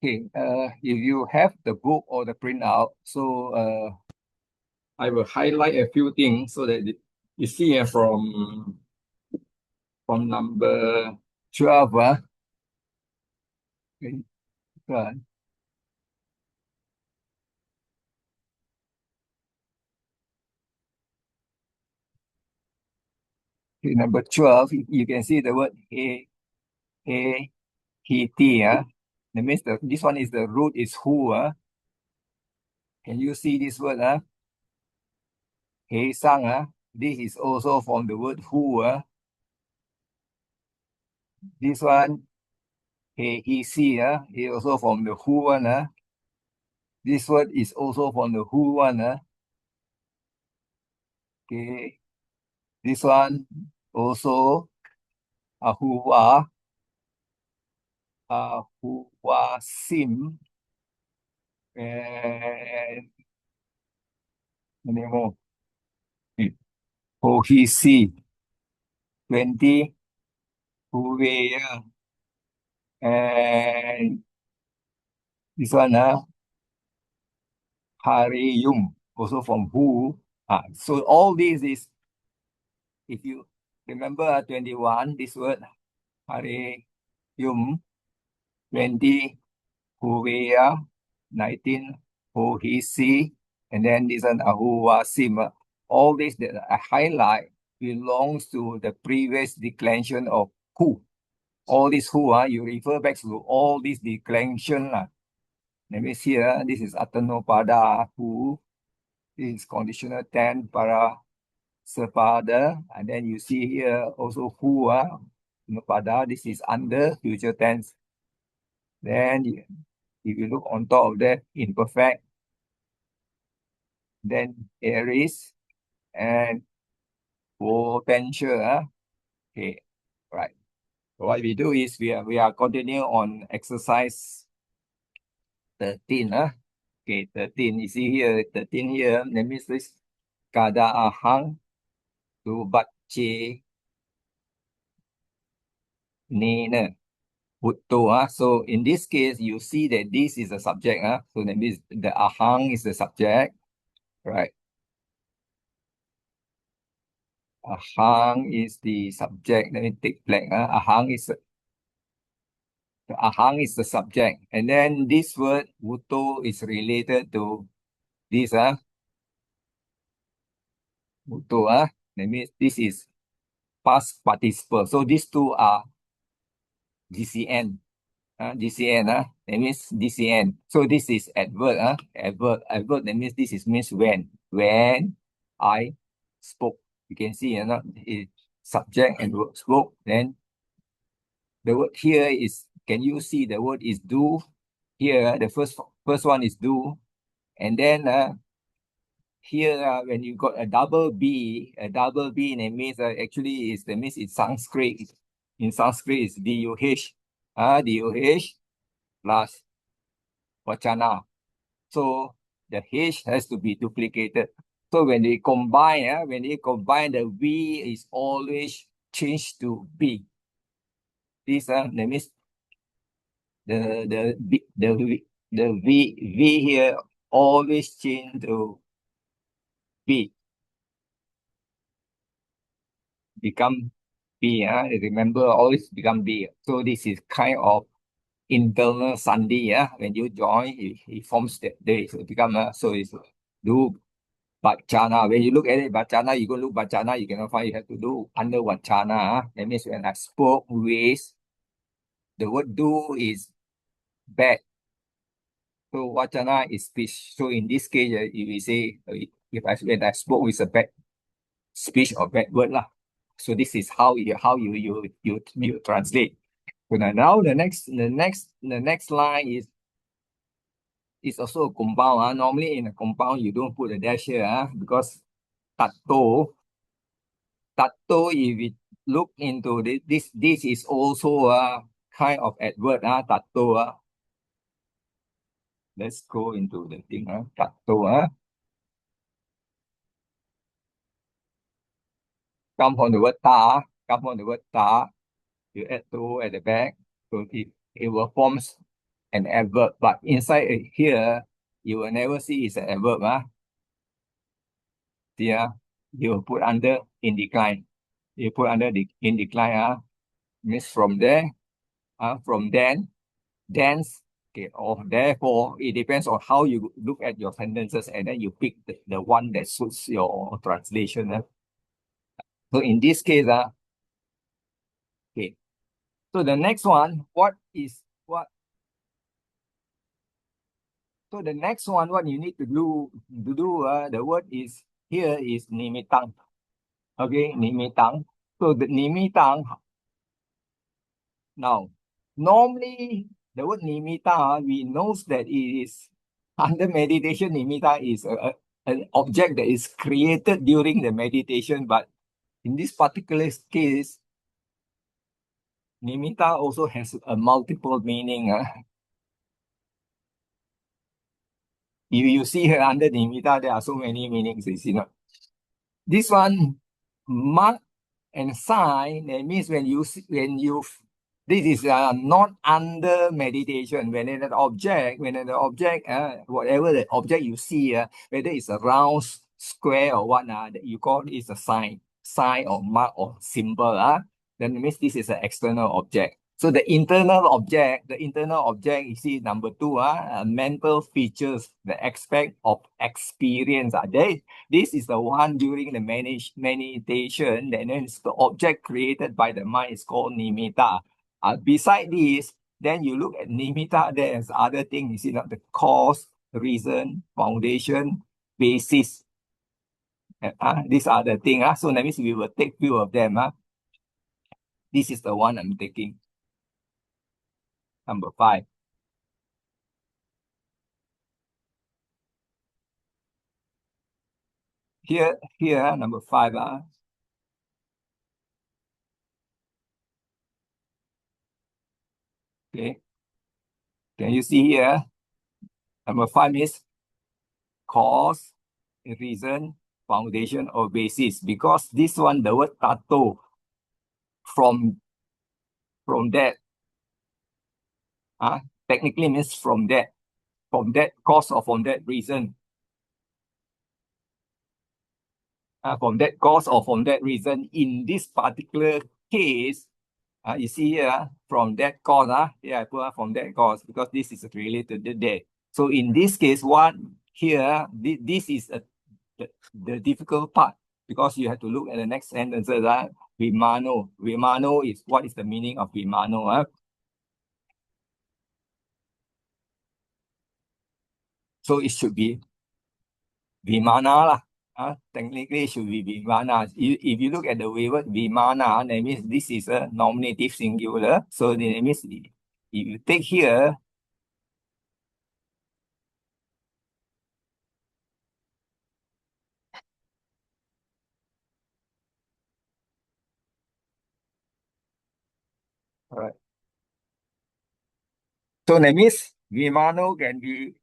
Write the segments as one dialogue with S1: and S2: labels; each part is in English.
S1: Okay, if you have the book or the printout, so I will highlight a few things so that you see from number 12, okay, number 12, you can see the word he, he, that means this one is the root is who, can you see this word, he sang, this is also from the word who, this one, he see, is also from the who one, this word is also from the who one, okay, this one also, ahuwa, ahuwa sim, and many more. Kohisi 20, Huweya, and this one, Hariyum, also from who. So all this is, if you remember 21, this word, Hariyum, 20, Huweya, 19, Kohisi, and then this one, Ahuwasim. All this that I highlight belongs to the previous declension of who. All this who, you refer back to all this declension. Let me see, this is Atanopada who. This is conditional tense para sepada. And then you see here also who, Atanopada. This is under future tense. Then if you look on top of that, imperfect. Then aorist and potential. Okay, right. What we do is we are continuing on exercise 13. Okay, 13. You see here, 13 here. That means this kada ahang to bache nina putto. So in this case, you see that this is a subject. So that means the ahang is the subject, right? Ahang is the subject. Let me take blank. Ahang is the subject. And then this word Wuto is related to this, Wuto, that means this is past participle. So these two are GCN. GCN, that means DCN. So this is adverb, adverb, that means this is means when I spoke. You can see, it's subject and word spoke. Then the word here is, can you see the word is do? Here, the first one is do. And then here, when you got a double B, that means actually is the means in Sanskrit. In Sanskrit is DUH, DUH plus Vachana. So the H has to be duplicated. So when they combine, the V is always changed to B. This that means the V here always change to B. Become B. Remember, always become B. So this is kind of internal sandhi. When you join, it forms that they become so it's do Bachana. When you look at it, Bachana, you go look Bachana, you cannot find, you have to do under Vachana. That means when I spoke with, the word do is bad. So Vachana is speech. So in this case, if we say, when I spoke with a bad speech or bad word lah. So this is how you translate. So now the next line is also a compound. Normally in a compound you don't put a dash here because tato, if we look into this is also a kind of adverb. Tato. Let's go into the thing. Tato. Come from the word ta. You add to at the back. So it will form an adverb, but inside here, you will never see it's an adverb. Yeah, you will put under in decline. You put under the in decline, means from there, from then, thence, okay, or therefore, it depends on how you look at your sentences and then you pick the one that suits your translation. So in this case, okay. So the next one, what is what? So the next one, what you need to do, the word is here is nimitang. Okay, nimitang. So the nimitang, now, normally the word nimitta, we knows that it is under meditation. Nimitta is an object that is created during the meditation, but in this particular case, nimitta also has a multiple meaning. You see here under nimitta, there are so many meanings. You see, not? This one, mark and sign, that means this is not under meditation. When an object, whatever the object you see, whether it's a round, square, or what, you call it is a sign or mark or symbol, then it means this is an external object. So the internal object, you see number two, mental features, the aspect of experience. This is the one during the meditation, and then the object created by the mind is called nimitta. Beside this, then you look at nimitta, there's other things, you see, not the cause, reason, foundation, basis. These are the things. So that means we will take few of them. This is the one I'm taking. Number 5. Here, number 5. Okay. Can you see here? Number 5 is cause, reason, foundation, or basis. Because this one, the word tato, from that, technically means from that cause or from that reason. From that cause or from that reason, in this particular case, you see here, from that cause, I put from that cause because this is related to that. So in this case, what here, this is the difficult part because you have to look at the next sentences. Vimano. Vimano is, what is the meaning of vimano? So it should be vimana lah. Technically, it should be vimana. If you look at the word vimana, that means this is a nominative singular. So that means if you take here, all right. So that means vimano can be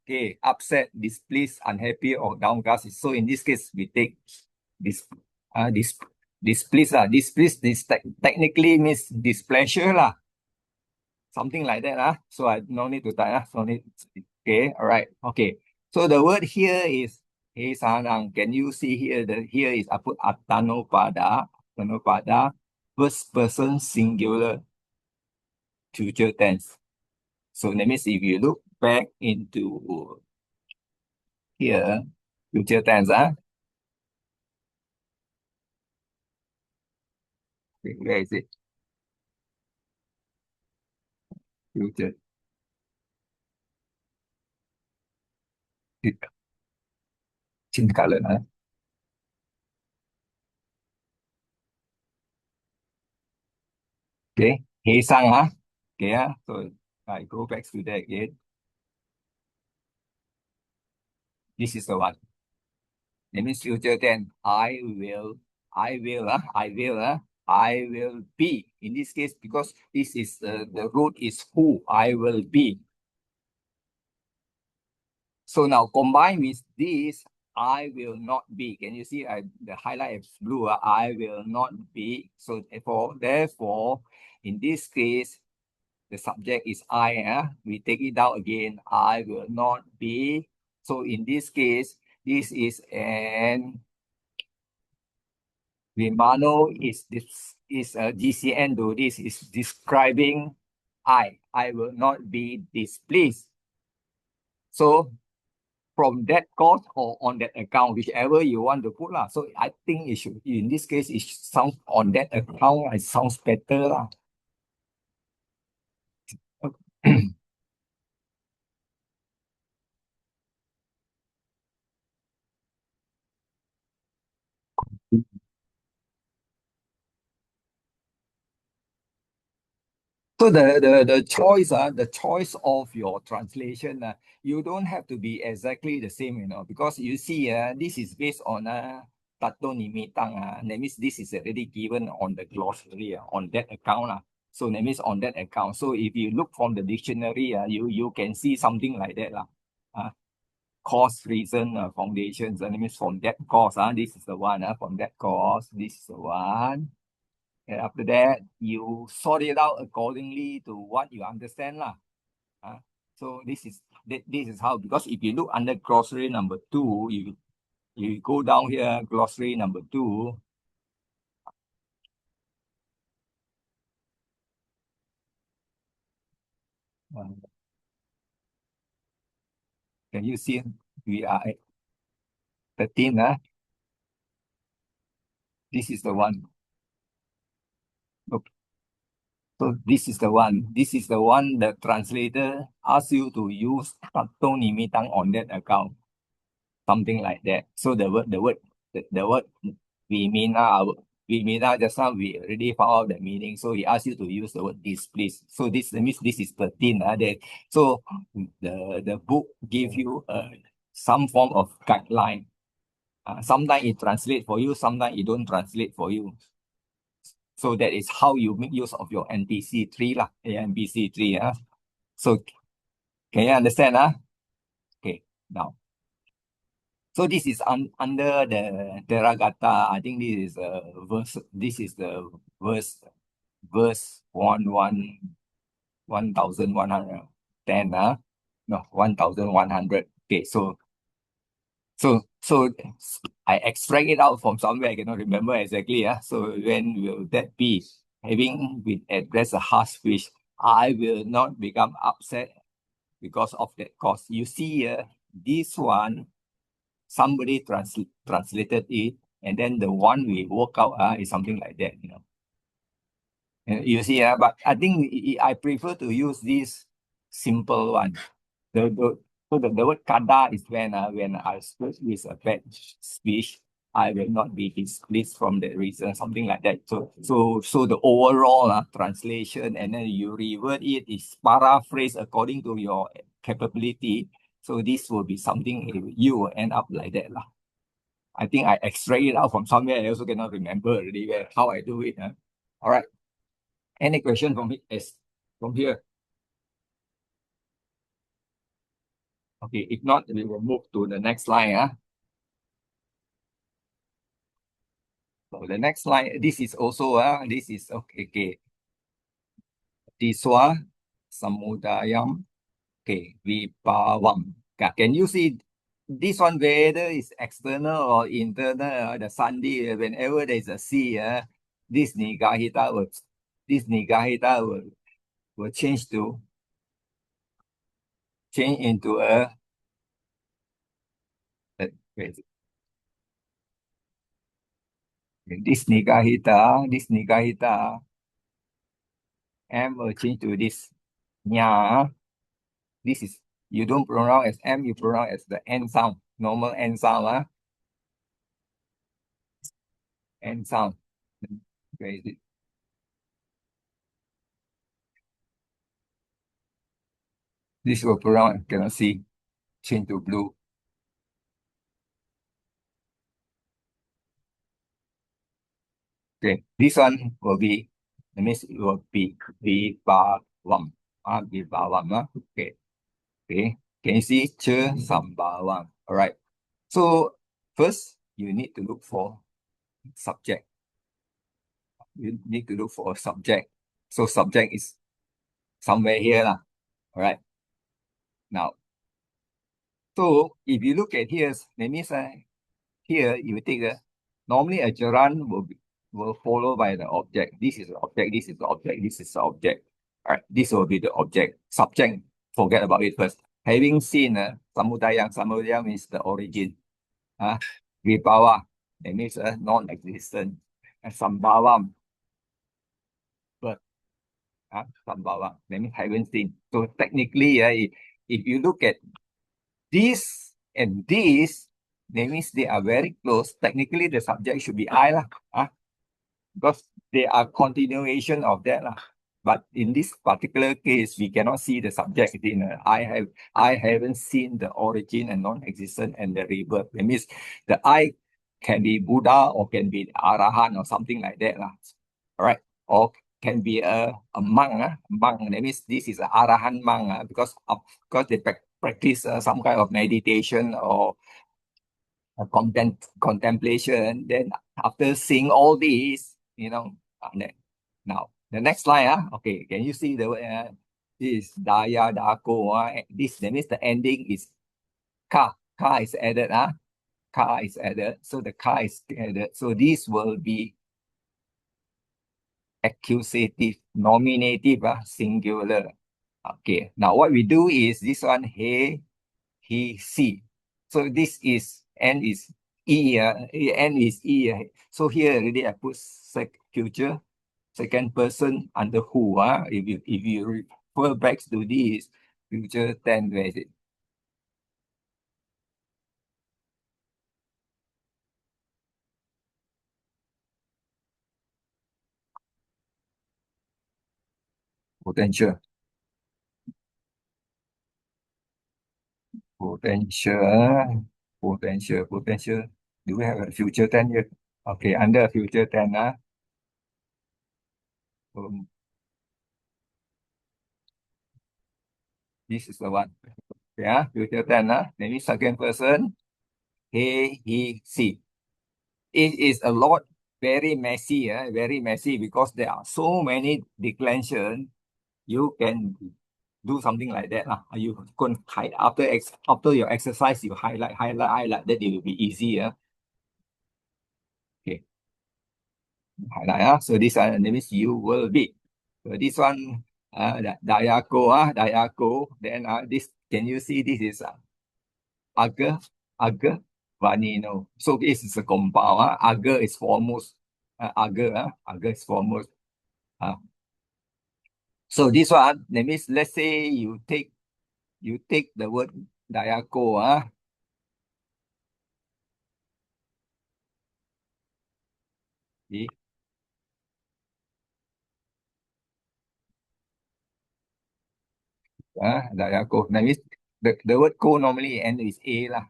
S1: upset, displeased, unhappy, or downcast. So in this case, we take this displeased. Displeased, technically means displeasure lah. Something like that. So I no need to type. Okay, all right. Okay. So the word here is hey sanang. Can you see here? Here is I put atanopada, first person singular, future tense. So that means if you look back into here, future tense, where is it? Future. Change color, Okay. Hey sang, Okay, so I go back to that again. This is the one. That means future tense. I will be. In this case, because this is the root is who, I will be. So now combined with this, I will not be. Can you see the highlight is blue? I will not be. So therefore, in this case, The subject is I. We take it down again. I will not be. So in this case, this is an Vimano is this is a GCN though this is describing I will not be displeased. So from that cause or on that account, whichever you want to put lah. So I think it should in this case it sounds on that account. It sounds better lah. So the choice of your translation, you don't have to be exactly the same, because you see, this is based on tato nimitang. That means this is already given on the glossary on that account. So that means on that account. So if you look from the dictionary, you can see something like that. Cause, reason, foundations. That means from that cause, this is the one. From that cause, this is the one. And after that, you sort it out accordingly to what you understand lah. So this is how, because if you look under glossary number 2, you go down here, glossary number 2. Can you see we are at 13? This is the one. Okay. So this is the one. This is the one the translator asks you to use tato nimitang on that account. Something like that. So the word Vimina just now we already found out the meaning. So he asked you to use the word displeased. So this means this is 13. So the book give you some form of guideline. Sometimes it translate for you, sometimes it don't translate for you. So that is how you make use of your NPC3 lah. NPC3. So can you understand? Okay, now. So this is under the Teragata. I think this is a verse. This is the verse 1110. No, 1100. Okay, so I extract it out from somewhere. I cannot remember exactly. So when will that be? Having been addressed a harsh speech, I will not become upset because of that cause. You see, this one. Somebody translated it, and then the one we work out is something like that, You see, but I think I prefer to use this simple one. So the word kada is when I speak with a bad speech, I will not be displeased from that reason, something like that. So the overall translation, and then you revert it is paraphrase according to your capability. So this will be something you will end up like that lah. I think I extract it out from somewhere. I also cannot remember really how I do it. All right. Any question from here? Okay, if not, we will move to the next line. So the next line, this is also this is okay. Tiswa samudayam. Okay, vibhavam. Can you see this one, whether it's external or internal? The sandhi, whenever there's a C, this nigahita will change into a this nigahita M will change to this nya. This is, you don't pronounce as M, you pronounce as the N sound, normal N sound. N sound. Where is it? This will pronounce, cannot see, change to blue. Okay, this one will be, that means it will be vibhavam. Vibhavam. Okay. Okay. Can you see? Che sambhavam. All right. So first, you need to look for subject. You need to look for a subject. So subject is somewhere here lah. All right. Now, so if you look at here, that means here you take normally a gerund will follow by the object. This is the object, this is the object, this is the object. All right, this will be the object. Subject, forget about it first. Having seen samudayam is the origin. Vibawa, that means non-existent. And sambhavam, but sambhavam, that means haven't seen. So technically, if you look at this and this, that means they are very close. Technically, the subject should be I lah, because they are continuation of that lah. But in this particular case, we cannot see the subject in I haven't seen the origin and non-existent and the rebirth. That means the I can be Buddha or can be Arahan or something like that lah. All right, or can be a monk. Monk. That means this is an Arahan monk because they practice some kind of meditation or contemplation. Then after seeing all these, now the next line, okay, can you see the this daya dako? This that means the ending is ka. Ka is added, ka is added. So the ka is added. So this will be accusative, nominative, singular. Okay. Now what we do is this one, he, she. So this is N is E, N is E. So here already I put future, second person under who. If you refer back to this future, then where is it? Potential. Potential. Do we have a future 10 here? Okay, under future 10, this is the one. Yeah, future 10, maybe second person, he, she. It is a lot very messy, very messy because there are so many declensions. You can do something like that. You can after your exercise, you highlight, that it will be easier. Okay. Highlight. So this one means you will be. So this one, Dayako. Then this, can you see this is Aga, Vanino. So this is a compound. Aga is foremost. Aga is foremost. So this one, that means let's say you take the word Dayako. See? Dayako. That means the word ko normally end is A lah.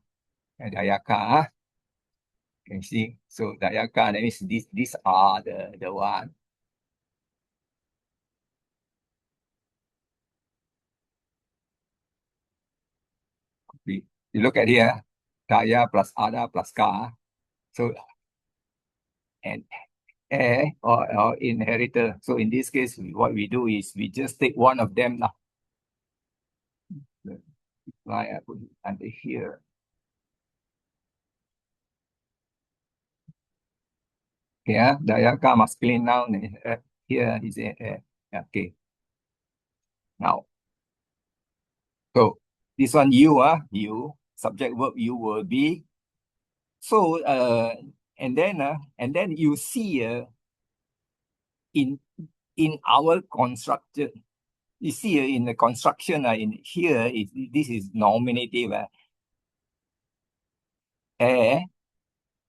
S1: Dayaka. Can you see? So Dayaka, that means these are the one. You look at here, Daya plus Ada plus Ka. So and heir or inheritor. So in this case, what we do is we just take one of them now. I put it under here. Yeah, Dayaka masculine noun. Here is okay. Now, so this one you subject verb you will be. So and then you see in our construction, you see in the construction in here this is nominative.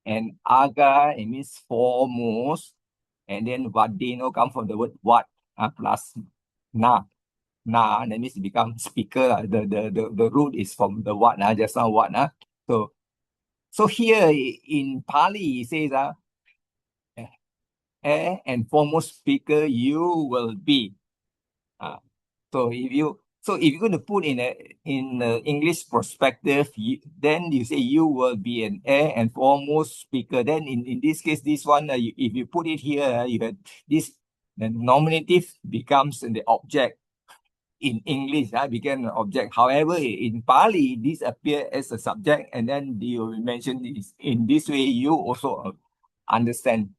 S1: And aga, it means foremost, and then vadino come from the word what plus na. That means it becomes speaker. The root is from the what just now what. So here in Pali it says and foremost speaker you will be. So if you're going to put in the English perspective, then you say you will be an heir and foremost speaker. Then in this case, this one, if you put it here, you have this, the nominative becomes the object. in English became an object. However, in Pali, this appear as a subject, and then you mention this in this way. You also understand.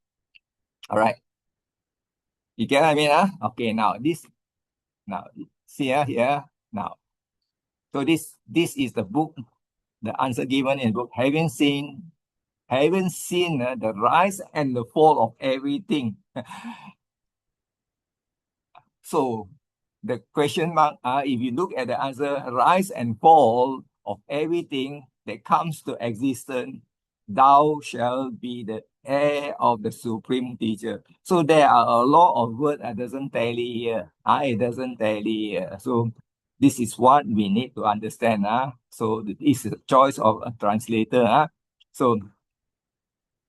S1: All right, you get what I mean? Okay, now see here now. So this is the book, the answer given in the book. Haven't seen the rise and the fall of everything. So the question mark, if you look at the answer, rise and fall of everything that comes to existence, thou shalt be the heir of the supreme teacher. So there are a lot of words that doesn't tally here. It doesn't tally here. So this is what we need to understand. So this is a choice of a translator. So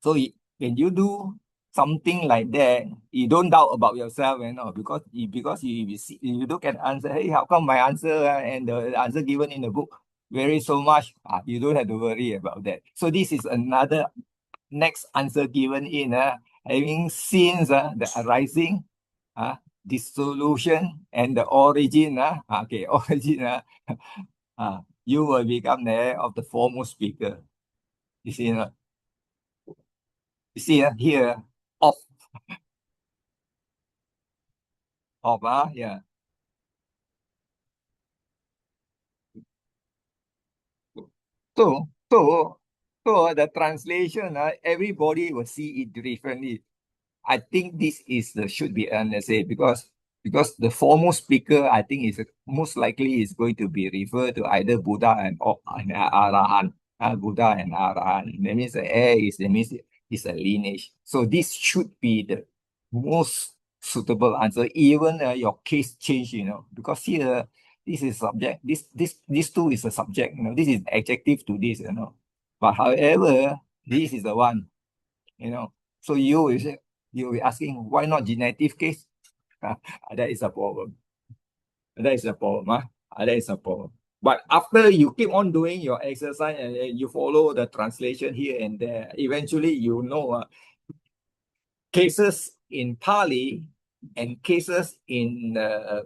S1: when you do something like that, you don't doubt about yourself, because you look at the answer, hey, how come my answer and the answer given in the book vary so much? You don't have to worry about that. So this is another next answer given in having seen the arising, dissolution, and the origin. Okay, origin. You will become the heir of the foremost speaker. You see, here of yeah. So the translation, everybody will see it differently. I think this is the should be understood because the foremost speaker, I think, is most likely is going to be referred to either Buddha or an Arahant. Buddha and Arahant. That means the heir is a lineage. So this should be the most suitable answer. Even your case change, because here this is subject. This too is a subject. This is adjective to this. But however, this is the one. So you'll be asking, why not genetic case? That is a problem. That is a problem. That is a problem. But after you keep on doing your exercise and you follow the translation here and there, eventually cases in Pali and cases in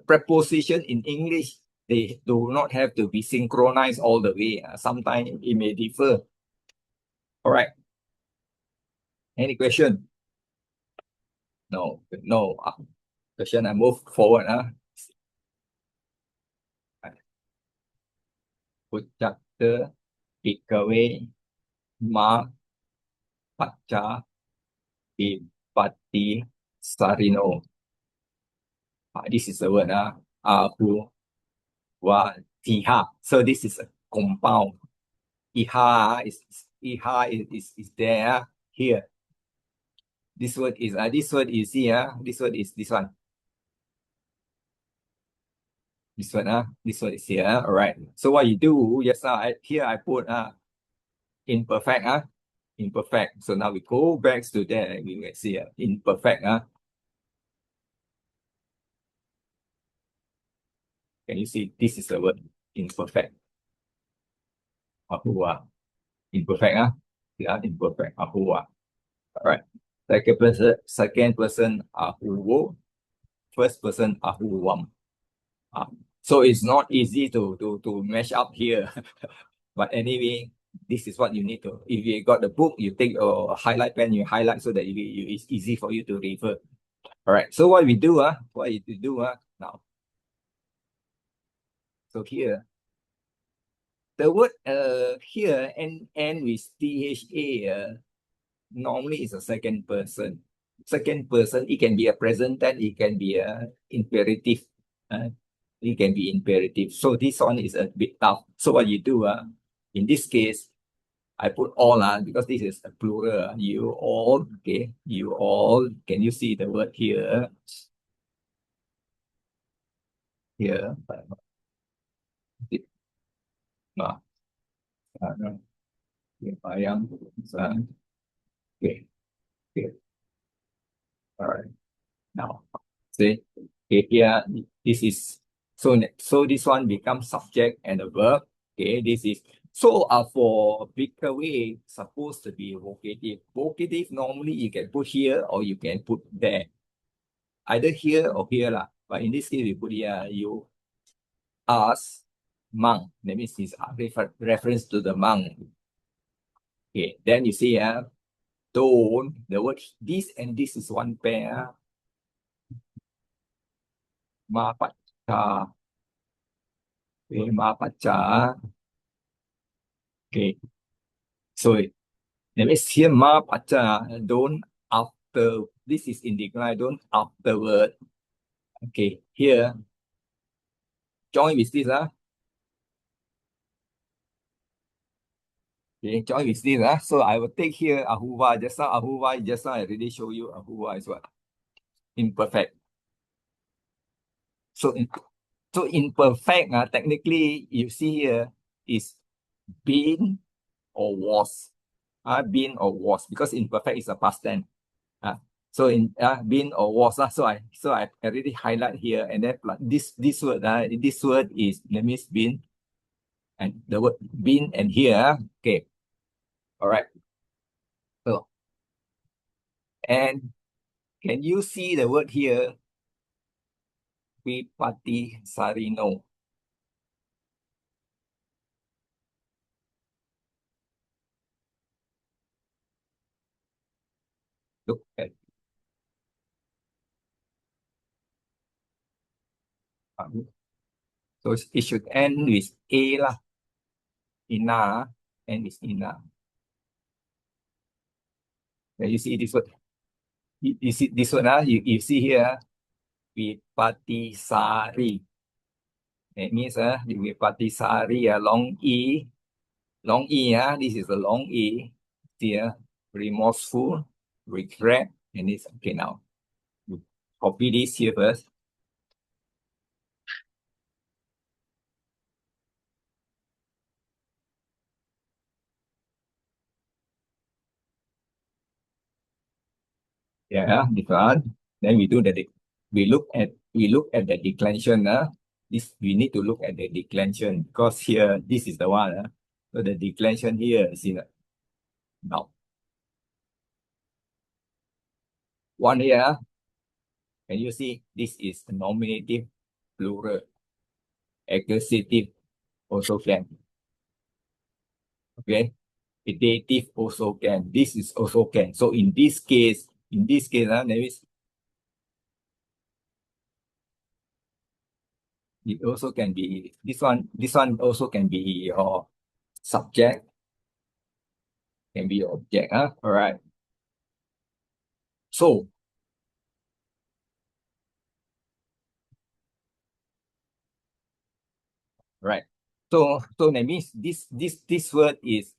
S1: preposition in English, they do not have to be synchronized all the way. Sometimes it may differ. All right. Any question? No. Question. I move forward. Pujatta Bhikkhave Ma Pacca Vipatti Sarino. This is the word. Ahu Wa Tiha. So this is a compound. Iha is there here. This word is here. This word is this one. This one is here. All right. So what you do, yes, here I put imperfect. Imperfect. So now we go back to there. We will see imperfect. Can you see? This is the word imperfect. Ahua. Imperfect. Yeah, imperfect. Ahua. All right. Second person ahuwo. First person ahuwam. So it's not easy to mesh up here. But anyway, this is what you need to. If you got the book, you take a highlight pen, you highlight so that it's easy for you to refer. All right. So what we do, now. So here, the word here and with THA normally is a second person. Second person, it can be a present tense, it can be a imperative. It can be imperative. So this one is a bit tough. So what you do, in this case, I put all because this is a plural. You all, okay? You all. Can you see the word here? Here. No. No. Bayang. Okay. Okay. All right. Now, see, okay, here, this is, so this one becomes subject and a verb. Okay, this is, so for Bhikkhave, supposed to be vocative. Vocative, normally you can put here or you can put there. Either here or here lah. But in this case, we put here, us monk. That means it's reference to the monk. Okay, then you see, don't, the word this and this is one pair. Ma pacha. Okay, ma pacha. Okay, so that means here ma pacha, don't after, this is in decline, don't afterward. Okay, here, join with this, okay, join with this, so I will take here ahuva, just now ahuva, just now I already show you ahuva is what? Imperfect. So imperfect, technically, you see here is been or was. Been or was, because imperfect is a past tense. So in been or was, so I already highlight here, and then this word, this word is, that means been, and the word been and here, okay. All right. So, and can you see the word here? Vipati sarino. Look at, so it should end with A lah. Ina, end with ina. Then you see this word. You see this one, you see here, Vipati sari. That means Vipati sari, long E. Long E, this is a long E. Here, remorseful, regret, and it's okay now. You copy this here first. Yeah, this one. Then we do we look at the declension. This we need to look at the declension, because here this is the one. So the declension here is in now. One here, can you see this is nominative plural. Accusative also can. Okay. Dative also can. This is also can. So in this case, there is, it also can be this one. This one also can be your subject, can be your object. All right. So right. So that means this word is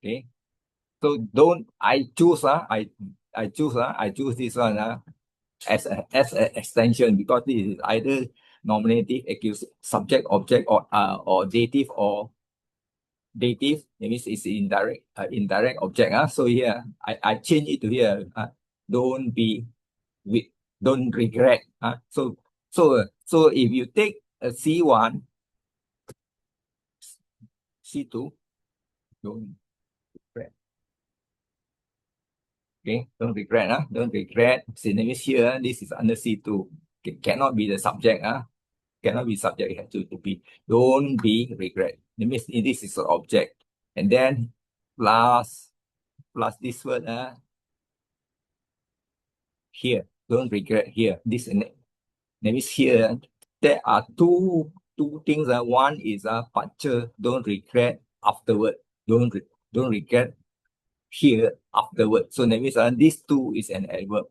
S1: okay. So don't I choose I choose this one as a extension, because this is either nominative, subject, object, or dative, or dative. That means it's indirect object. So here I change it to here. Don't be with, don't regret. So if you take a C1, C2, don't regret. Okay, don't regret. Don't regret. See, that means here this is under C2. Okay, cannot be the subject. Cannot be subject. It has to be don't be regret. That means this is an object. And then plus this word here. Don't regret here. This and that means here there are two things. One is picture, don't regret afterward. Don't regret here afterward. So that means this two is an adverb.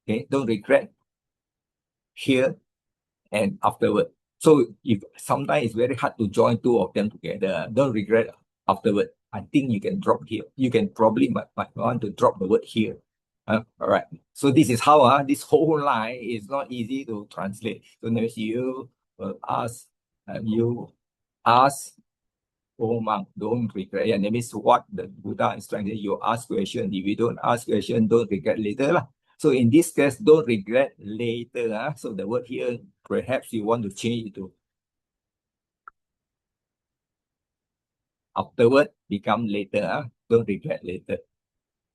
S1: Okay, don't regret here and afterward. So if sometimes it's very hard to join two of them together, don't regret afterward. I think you can drop here. You can probably might want to drop the word here. All right. So this is how this whole line is not easy to translate. So now you will ask, oh monk, don't regret. Yeah, that means what the Buddha is trying to say. You ask question. If you don't ask question, don't regret later lah. So in this case, don't regret later. So the word here, perhaps you want to change it to afterward, become later. Don't regret later.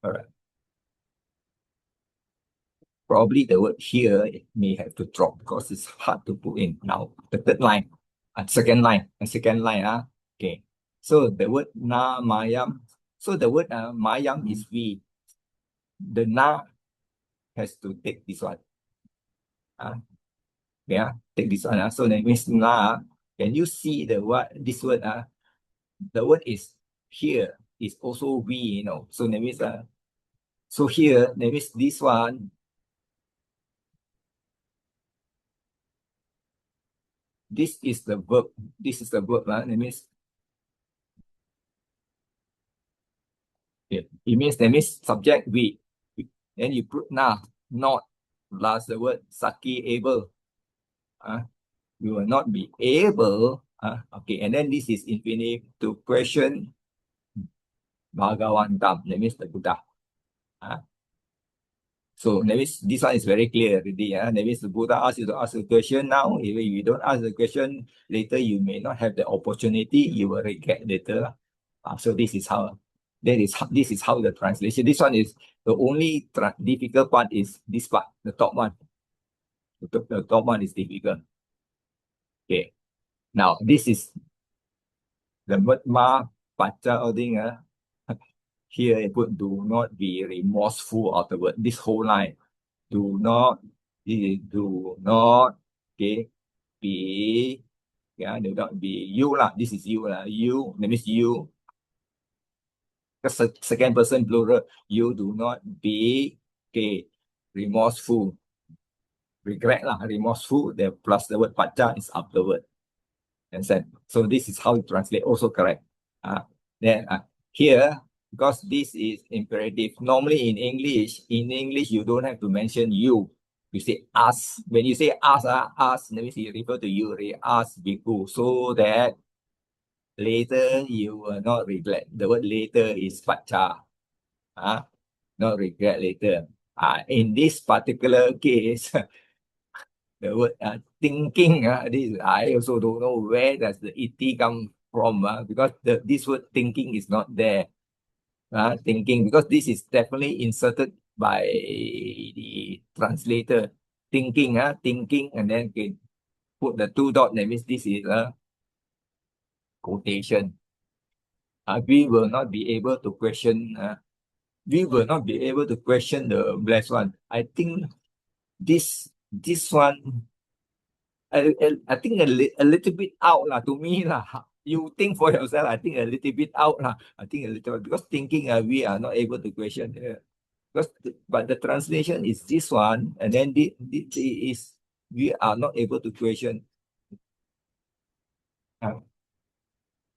S1: All right. probably the word here may have to drop because it's hard to put in. Now, the third line, second line. Okay. So the word na mayam. So the word mayam is we. The na has to take this one. Yeah, take this one. So that means na. Can you see the what this word? The word is here is also we, So that means so here, that means this one, this is the verb. This is the verb. That means that means subject we. Then you put na, not, plus the word saki able. We will not be able. Okay, and then this is infinitive to question Bhagavantam. That means the Buddha. So that means this one is very clear already. That means the Buddha asks you to ask a question now. If you don't ask the question later, you may not have the opportunity. You will regret later. So this is how this is how the translation. This one is the only difficult part is this part, the top one. The top one is difficult. Okay. Now this is the word ma pacha thing. Here I put do not be remorseful afterward. This whole line. Do not, okay, be, do not be you lah. This is you lah. You, that means you. The second person plural. You do not be, okay, remorseful. Regret lah, remorseful. The plus the word pacha is afterward. Understand? So this is how you translate. Also correct. Then here, because this is imperative. Normally in English, you don't have to mention you. You say us. When you say us, us, that means you refer to you, us, bhikkhu, so that later you will not regret. The word later is pacha. Not regret later. In this particular case, the word thinking, this I also don't know where does the iti come from, because this word thinking is not there. Thinking, because this is definitely inserted by the translator. Thinking, thinking, and then can put the two dot. That means this is a quotation. We will not be able to question. We will not be able to question the blessed one. I think this one. I think a little bit out lah to me lah. You think for yourself. I think a little bit out lah. I think a little because thinking we are not able to question. But the translation is this one, and then this is we are not able to question.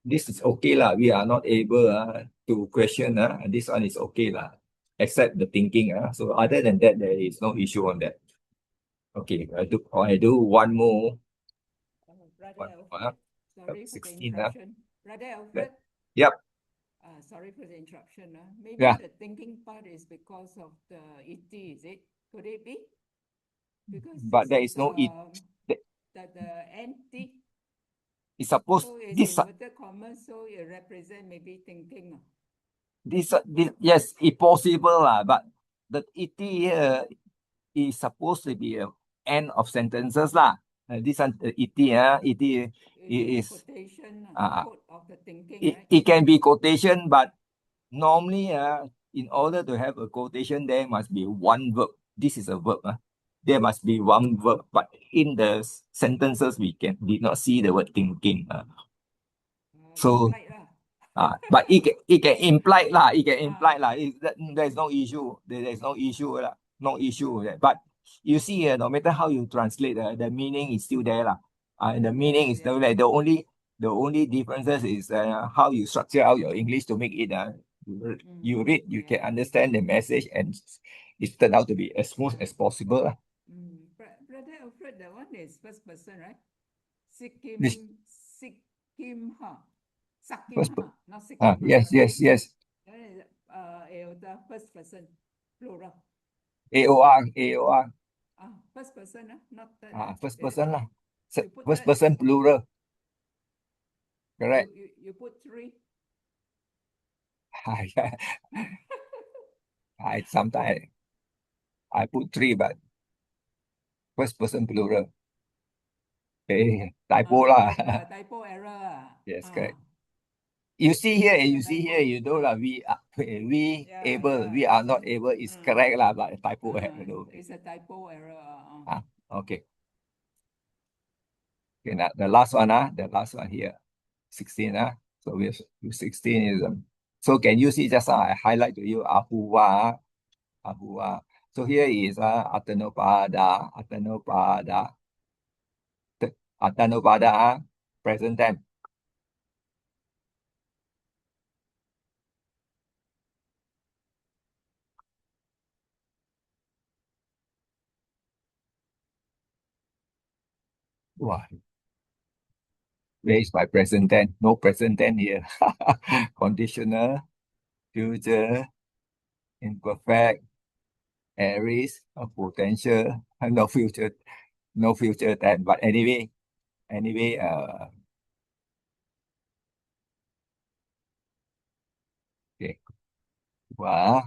S1: This is okay lah. We are not able to question. This one is okay lah, except the thinking. So other than that, there is no issue on that. Okay, I do one more.
S2: Brother Alfred, sorry
S1: 16,
S2: for the interruption. Brother Alfred?
S1: Yep.
S2: Sorry for the interruption. Maybe
S1: Yeah.
S2: the thinking part is because of the ET, is it? Could it be? Because
S1: But there is no it.
S2: The NT.
S1: It's supposed
S2: so it's
S1: this
S2: inverted commas, so it represents maybe thinking.
S1: this yes, it's possible but the it here is supposed to be a end of sentences lah. This one it
S2: it
S1: is
S2: quotation, quote of the thinking, right?
S1: It can be quotation, but normally in order to have a quotation, there must be one verb. This is a verb. There must be one verb, but in the sentences we did not see the word thinking. So but it can imply lah. It can imply lah. There's no issue. There's no issue lah. No issue with that. But you see, no matter how you translate, the meaning is still there lah. And the meaning is still there. The only differences is how you structure out your English to make it. You read, you can understand the message, and it turned out to be as smooth as possible.
S2: Brother Alfred, that one is first person, right? Sikkim,
S1: This,
S2: Sakimha, not Sikkim.
S1: Yes.
S2: The first person, plural.
S1: AOR.
S2: First person, not third.
S1: First person lah.
S2: First
S1: person plural. Correct.
S2: You put three.
S1: Sometimes I put three, but first person plural. Okay, typo lah.
S2: Typo error.
S1: Yes, correct. You see here, you see here, you know lah, we able, we are not able is correct lah, but typo error.
S2: It's a typo error.
S1: Okay. Okay, now the last one, the last one here, 16, So we have 16 is so can you see just I highlight to you ahuwa, ahuwa. So here is atanopada, atanopada, atanopada, present tense. Wow, where is my present tense? No present tense here. Conditional, future, imperfect, aorist, potential, no future, no future tense. But anyway, okay. Wow.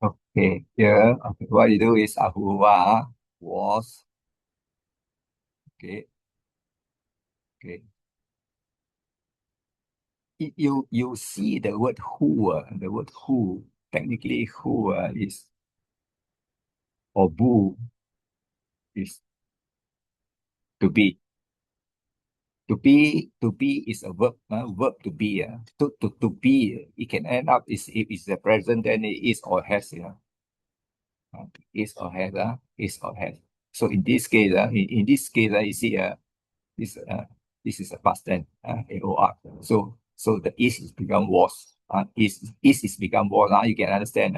S1: Okay, here, okay, what you do is Ahua was, okay, okay. You see the word who, the word who, technically who is, or boo is to be. To be is a verb to be. To be, it can end up is if it's the present, then it is or has, is or has, is or has. So in this case, in this case, you see, this this is a past tense, AOR. So the is become was. Is become was. You can understand.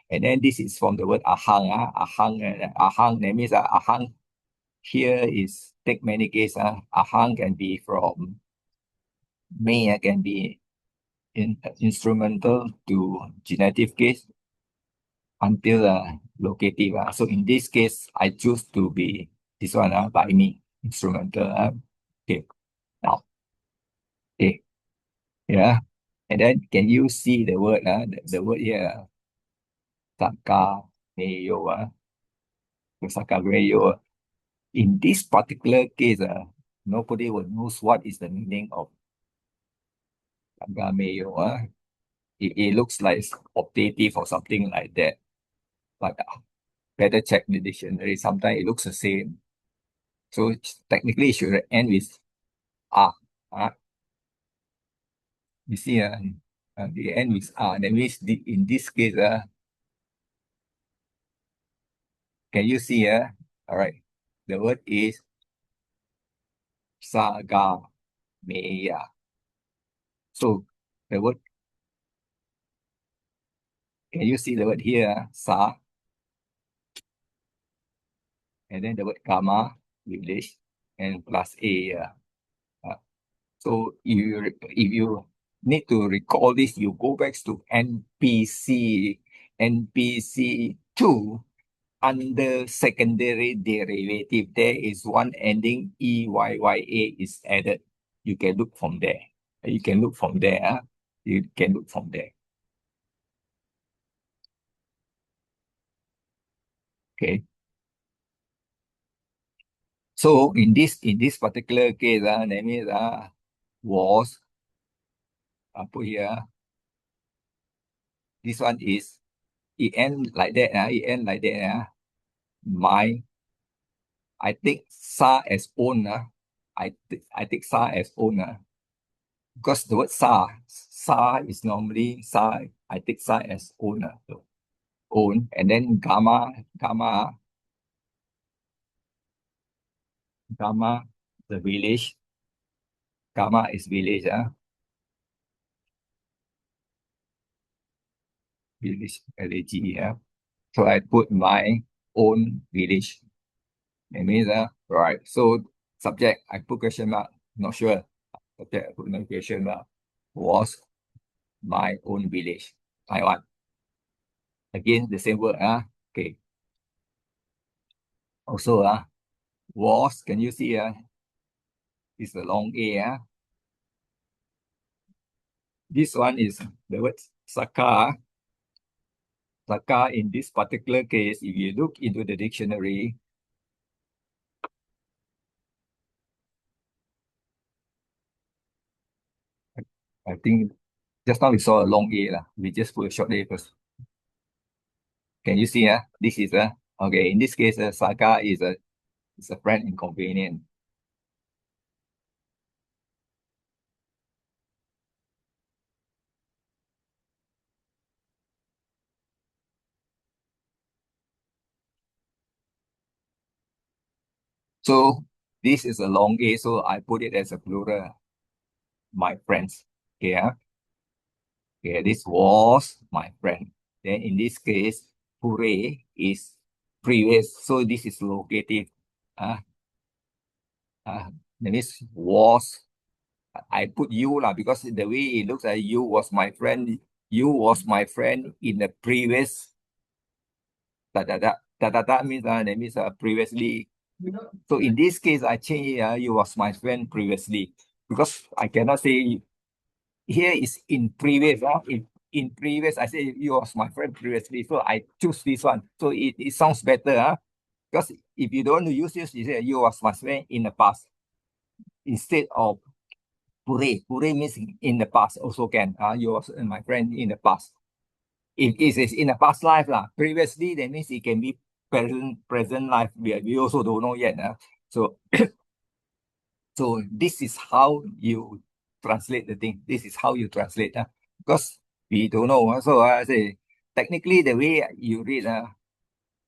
S1: And then this is from the word ahang. Ahang. That means ahang here is take many cases. Ahang can be from may, can be instrumental to genitive case until locative. So in this case, I choose to be this one by me, instrumental. Okay. Now, okay. Yeah. And then can you see the word, the word here, Saka Meyo, Saka Meyo. In this particular case, nobody will knows what is the meaning of Saka Meyo. It looks like it's optative or something like that. But better check the dictionary. Sometimes it looks the same. So technically it should end with ah. You see, the end with that means in this case, can you see? All right. The word is saga meya. So the word, can you see the word here? Sa, and then the word kama, English, and plus a. Uh, so if you need to recall this, you go back to NPC 2 under secondary derivative. There is one ending EYYA is added. You can look from there. You can look from there. You can look from there. Okay. So in this particular case, that means was put here. This one is it end like that. It end like that. My I take sa as own. I take sa as own. Because the word sa is normally sa. I take sa as own. So own, and then gamma, the village. Gamma is village. Village LAG. So I put my own village. It means right. So subject I put question mark. Not sure. Subject I put no question mark. Was my own village, Taiwan. Again, the same word. Okay. Also, Was, can you see? It's a long A. This one is the word Saka. Saka in this particular case, if you look into the dictionary, I think just now we saw a long A. We just put a short A first. Can you see? This is okay. In this case, Saka is a friend and companion. So this is a long A, so I put it as a plural. My friends. Okay, okay, this was my friend. Then in this case, Pure is previous, so this is locative. Uh, that means was. I put you lah because the way it looks like you was my friend. You was my friend in the previous. That means that means previously. So in this case, I change you was my friend previously because I cannot say here is in previous. In previous, I say you was my friend previously. So I choose this one. So it sounds better. Because if you don't use this, you say you was my friend in the past. Instead of pure. Pure means in the past also can. You was my friend in the past. If it is in the past life, previously, that means it can be present life. We also don't know yet. So so this is how you translate the thing. This is how you translate. Because we don't know. So I say, technically, the way you read,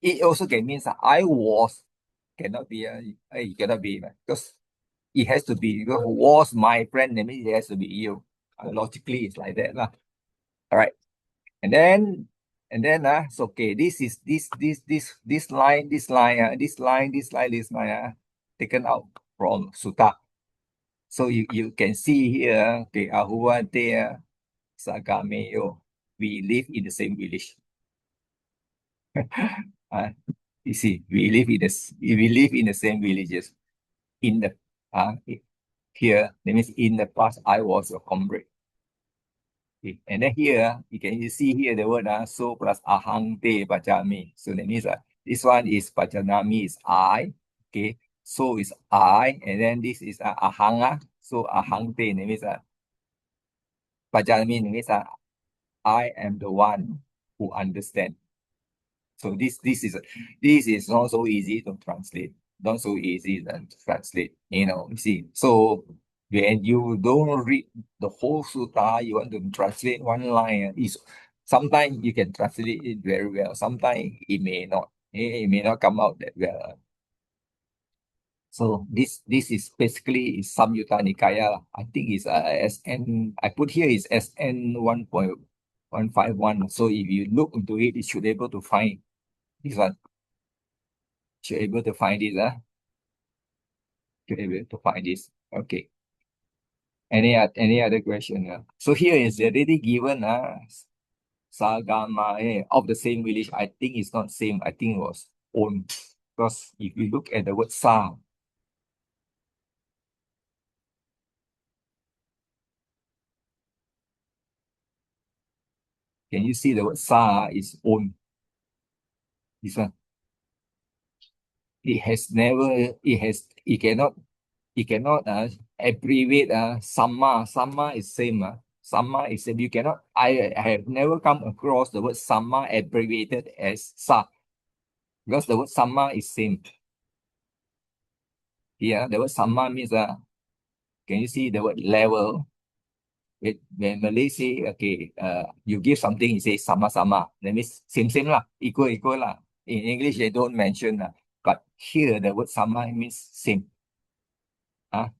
S1: it also can mean I was, cannot be, it cannot be, because it has to be, because was my friend, that means it has to be you. Logically, it's like that. All right. And then, so okay, this is this line, this line, taken out from Sutta. So you can see here, okay, Ahua there, Sagameyo, we live in the same village. uh, you see, we live in the same villages. In the here, that means in the past, I was a comrade. Okay. And then here, you see here the word so plus ahang te pachami. So that means this one is pachanami is I. Okay. So is I. And then this is ahang. So ahang te, that means pachami, that means I am the one who understand. So this is not so easy to translate. Not so easy to translate. You see. So when you don't read the whole sutta, you want to translate one line. Is sometimes you can translate it very well. Sometimes it may not. It may not come out that well. So this is basically is Samyutta Nikaya. I think it's SN. I put here is SN 1.151. So if you look into it, it should be able to find this one. Should able to find this, should able to find this. Okay. Any other question? So here is already given Sagama of the same village. I think it's not same. I think it was own. Because if you look at the word Sa, can you see the word Sa is own? This one. It has never, it cannot abbreviate Sama is same. Sama is same. You cannot, I have never come across the word Sama abbreviated as Sa. Because the word Sama is same. Here, the word Sama means, can you see the word level? When Malay say, okay, you give something, you say sama-sama. That means same lah, equal lah. In English, they don't mention but here the word sama means same. Ah,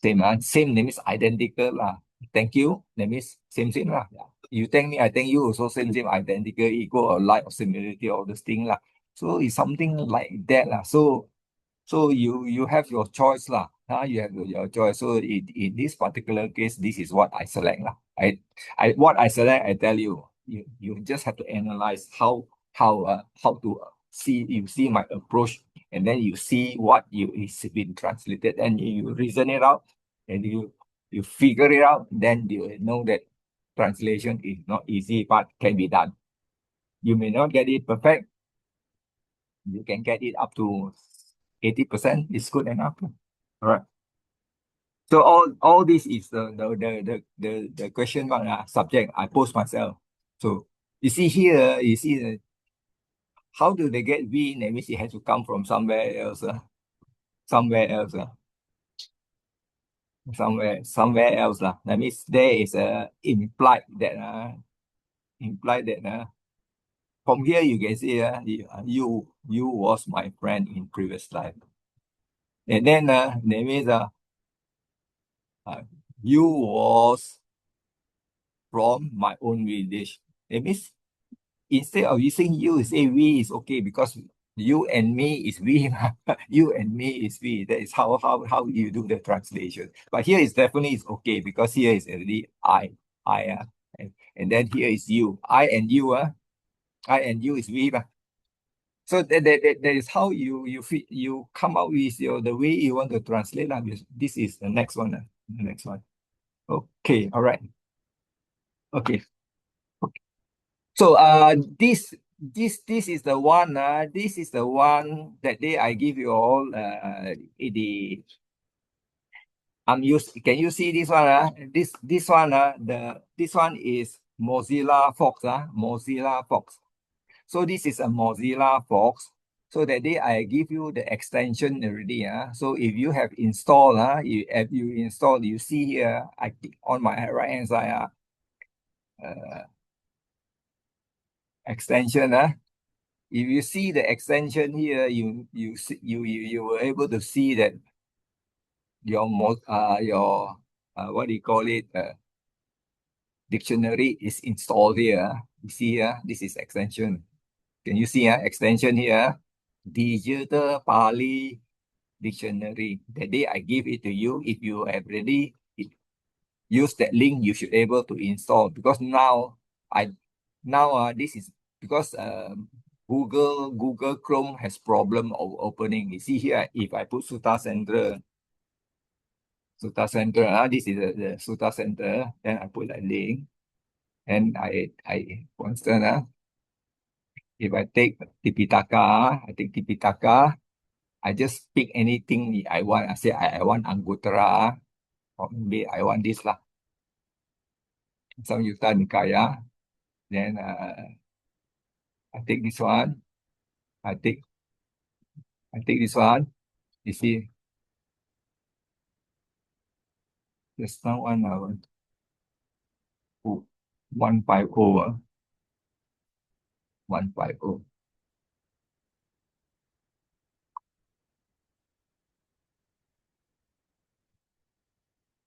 S1: same same that means identical lah. Thank you, that means same lah. You thank me, I thank you, also same identical, equal or like or similarity, all this thing lah. So it's something like that lah. So you have your choice lah. You have your choice. So in this particular case, this is what I select lah. What I select, I tell you, you just have to analyze how to you see my approach, and then you see what is been translated, and you reason it out, and you figure it out, then you know that translation is not easy, but can be done. You may not get it perfect. You can get it up to 80%. It's good enough. All right. So all this is the question mark subject I pose myself. So you see here, you see how do they get V? That means it has to come from somewhere else. Somewhere else. Somewhere else. That means there is a implied that from here you can see you was my friend in previous life. And then that means you was from my own village. That means instead of using you, say we is okay because you and me is we. You and me is we. That is how you do the translation. But here is definitely is okay because here is already I and then here is you. I and you is we. So that is how you come out with the way you want to translate. This is the next one. The next one. Okay, all right. Okay. So this is the one that day I give you all the I'm used. Can you see this one? This one this one is Mozilla Fox. Mozilla Fox. So this is a Mozilla Fox. So that day I give you the extension already. So if you have installed, if you install, you see here, I on my right hand side, extension. If you see the extension here, you were able to see that your what do you call it, dictionary is installed here. You see here, this is extension. Can you see extension here? Digital Pali Dictionary. The day I give it to you, if you have already use that link, you should able to install because now this is because Google Chrome has problem of opening. You see here, if I put Sutta Center, this is the Sutta Center, then I put that link, and for instance, if I take Tipitaka, I just pick anything I want. I say I want Anguttara, or maybe I want this lah, Samyutta Nikaya. Then I take this one. I take this one. You see, there's now one 150. 150.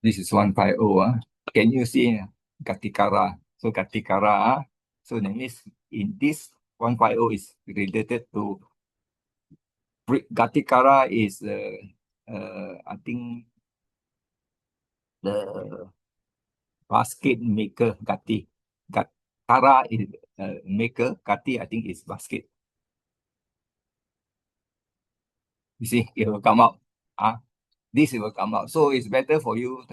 S1: This is 150. Can you see Gatikara? So Gatikara. So that means in this 150 is related to Gatikara is I think the basket maker Gati. Gatara is maker. Gati I think is basket. You see, it will come out. This will come out. So it's better for you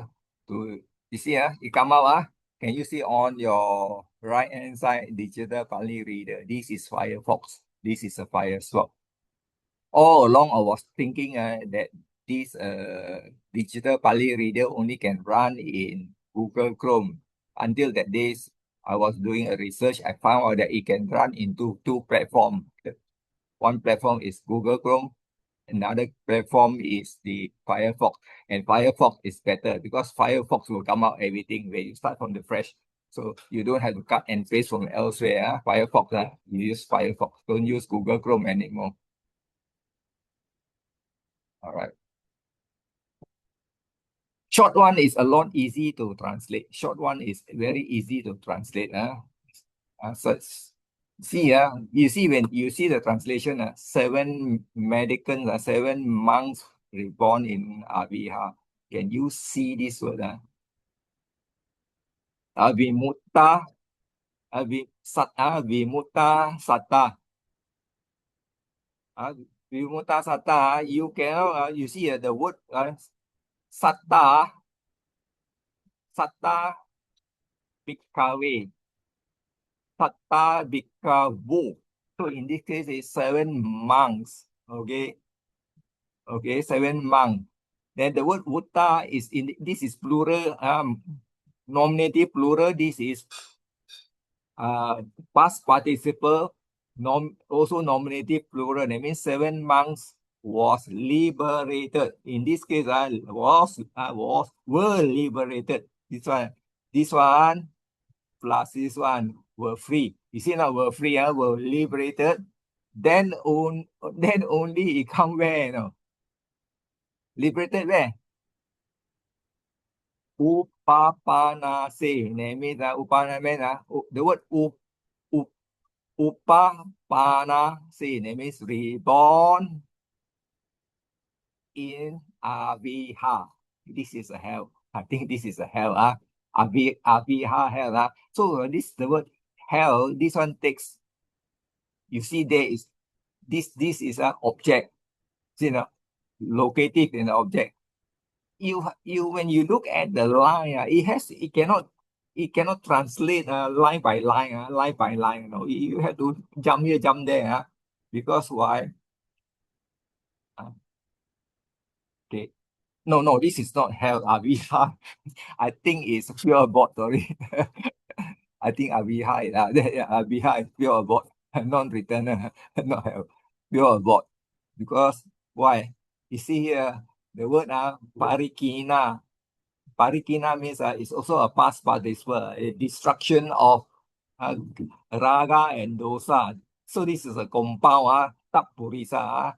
S1: to you see, it come out. Can you see on your right hand side digital Pali reader? This is Firefox. This is a Firefox. All along I was thinking that this digital Pali reader only can run in Google Chrome. Until that days I was doing a research, I found out that it can run into two platforms. One platform is Google Chrome. Another platform is the Firefox, and Firefox is better because Firefox will come out everything when you start from the fresh. So you don't have to cut and paste from elsewhere. Firefox, you use Firefox. Don't use Google Chrome anymore. All right. Short one is a lot easy to translate. Short one is very easy to translate. So see, you see when you see the translation, seven medicants, seven monks reborn in Aviha. Can you see this word? Avimutta, Avimutta Sata. Uh, Vimuta Sata, you cannot, you see the word Satta, Satta Bhikkhave, Satta Bhikkhavo. So in this case, it's seven monks. Okay, okay, seven monks. Then the word Vutta is in this is plural, nominative plural. This is past participle, also nominative plural. That means seven monks was liberated. In this case, were liberated. This one plus this one were free. You see now, were free, were liberated. Then only it come where, liberated where? Upapanase. That means the word Upapanase. That means reborn in Aviha. This is a hell. I think this is a hell. Aviha hell. So this the word hell. This one takes. You see, there is this is an object. Located in the object. You when you look at the line, it cannot translate line by line, line by line. You have to jump here, jump there, because why? Okay. No, this is not hell, Aviha. I think it's pure bot, sorry. I think Aviha, Aviha is pure bot, non-returner, not hell, pure bot. Because why? You see here, the word parikina. Parikina means it's also a past participle, a destruction of raga and dosa. So this is a compound, tapurisa,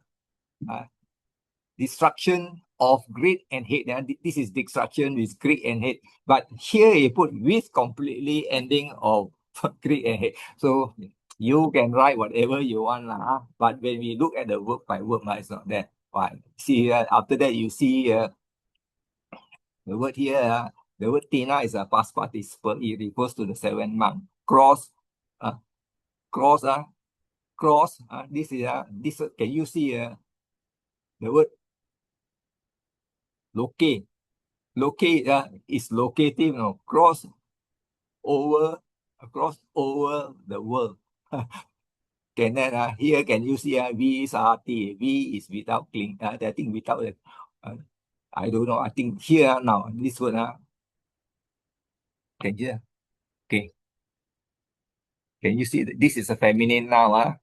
S1: destruction of greed and hate. This is destruction with greed and hate. But here you put with completely ending of greed and hate. So you can write whatever you want, but when we look at the word by word, it's not that. Why? See, after that you see the word here, the word Tina is a past participle. It refers to the seven monk. Cross, cross, cross. This is this. Can you see the word locate? Locate is locative. Cross over, across over the world. Can then here can you see V is RT? V is without cling. I think without I don't know. I think here now this word can you okay? Can you see this is a feminine now?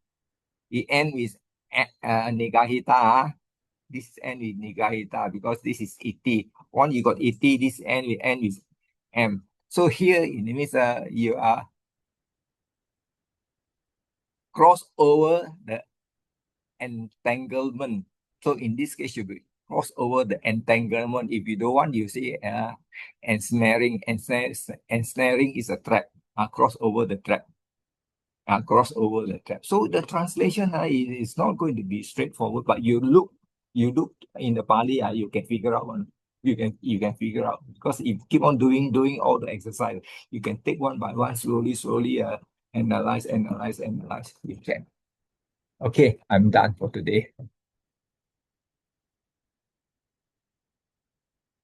S1: It end with negahita. This end with negahita because this is iti. One you got iti. This end with m. So here it means you are cross over the entanglement. So in this case, you be cross over the entanglement. If you don't want, you say ensnaring. Ensnaring is a trap. Cross over the trap. Cross over the trap. So the translation is not going to be straightforward, but you look in the Pali, you can figure out one. You can figure out because if you keep on doing all the exercise, you can take one by one, slowly, analyze. You can. Okay, I'm done for today.